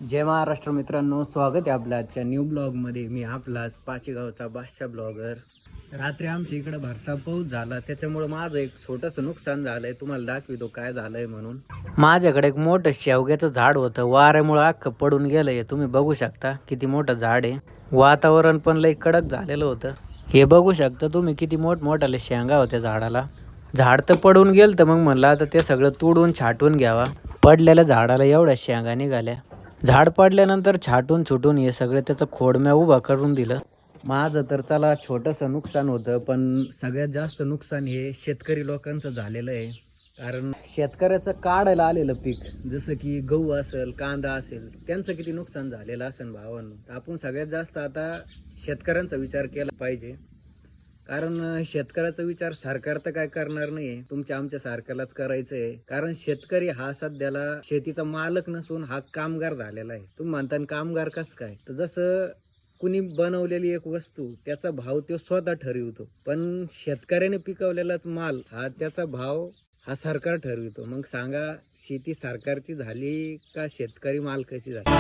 जय महाराष्ट्र मित्रांनो, स्वागत आहे आपल्या आजच्या न्यू ब्लॉगमध्ये. मी आपलाच पाचेगावचा बादशाह ब्लॉगर. रात्री आमच्या इकडं भरता पाऊस झाला, त्याच्यामुळं माझं एक छोटंसं नुकसान झालंय. तुम्हाला दाखवितो काय झालंय म्हणून. माझ्याकडे एक मोठं शेवग्याचं झाड होतं, वाऱ्यामुळं अख्खं पडून गेलंय. तुम्ही बघू शकता किती मोठं झाड आहे. वातावरण पण लई कडक झालेलं होतं. हे बघू शकता तुम्ही किती मोठमोठाले शेंगा होत्या झाडाला. झाड तर पडून गेलं, तर मग म्हणलं आता ते सगळं तोडून छाटून घ्यावा. पडलेल्या झाडाला एवढ्या शेंगा निघाल्या. झाड पडल्यानंतर छाटून छुटून हे सगळे त्याचं खोडम्या उभा करून दिलं. माझं तर चला छोटंसं नुकसान होतं, पण सगळ्यात जास्त नुकसान हे शेतकरी लोकांचं झालेलं आहे. कारण शेतकऱ्याचं काढायला आलेलं पीक, जसं की गहू असेल, कांदा असेल, त्यांचं किती नुकसान झालेलं असेल भावांनो. आपण सगळ्यात जास्त आता शेतकऱ्यांचा विचार केला पाहिजे. कारण शेतकऱ्याचा विचार सरकार तर काय करणार नाही, तुमच्या आमच्या सारख्यालाच करायचं आहे. कारण शेतकरी हा सध्याला शेतीचा मालक नसून हा कामगार झालेला आहे. तुम्ही म्हणता कामगार कसं काय, तर जसं कुणी बनवलेली एक वस्तू त्याचा भाव तो स्वतः ठरवितो, पण शेतकऱ्याने पिकवलेलाच माल हा त्याचा भाव हा सरकार ठरवितो. मग सांगा, शेती सरकारची झाली का शेतकरी मालकाची झाली?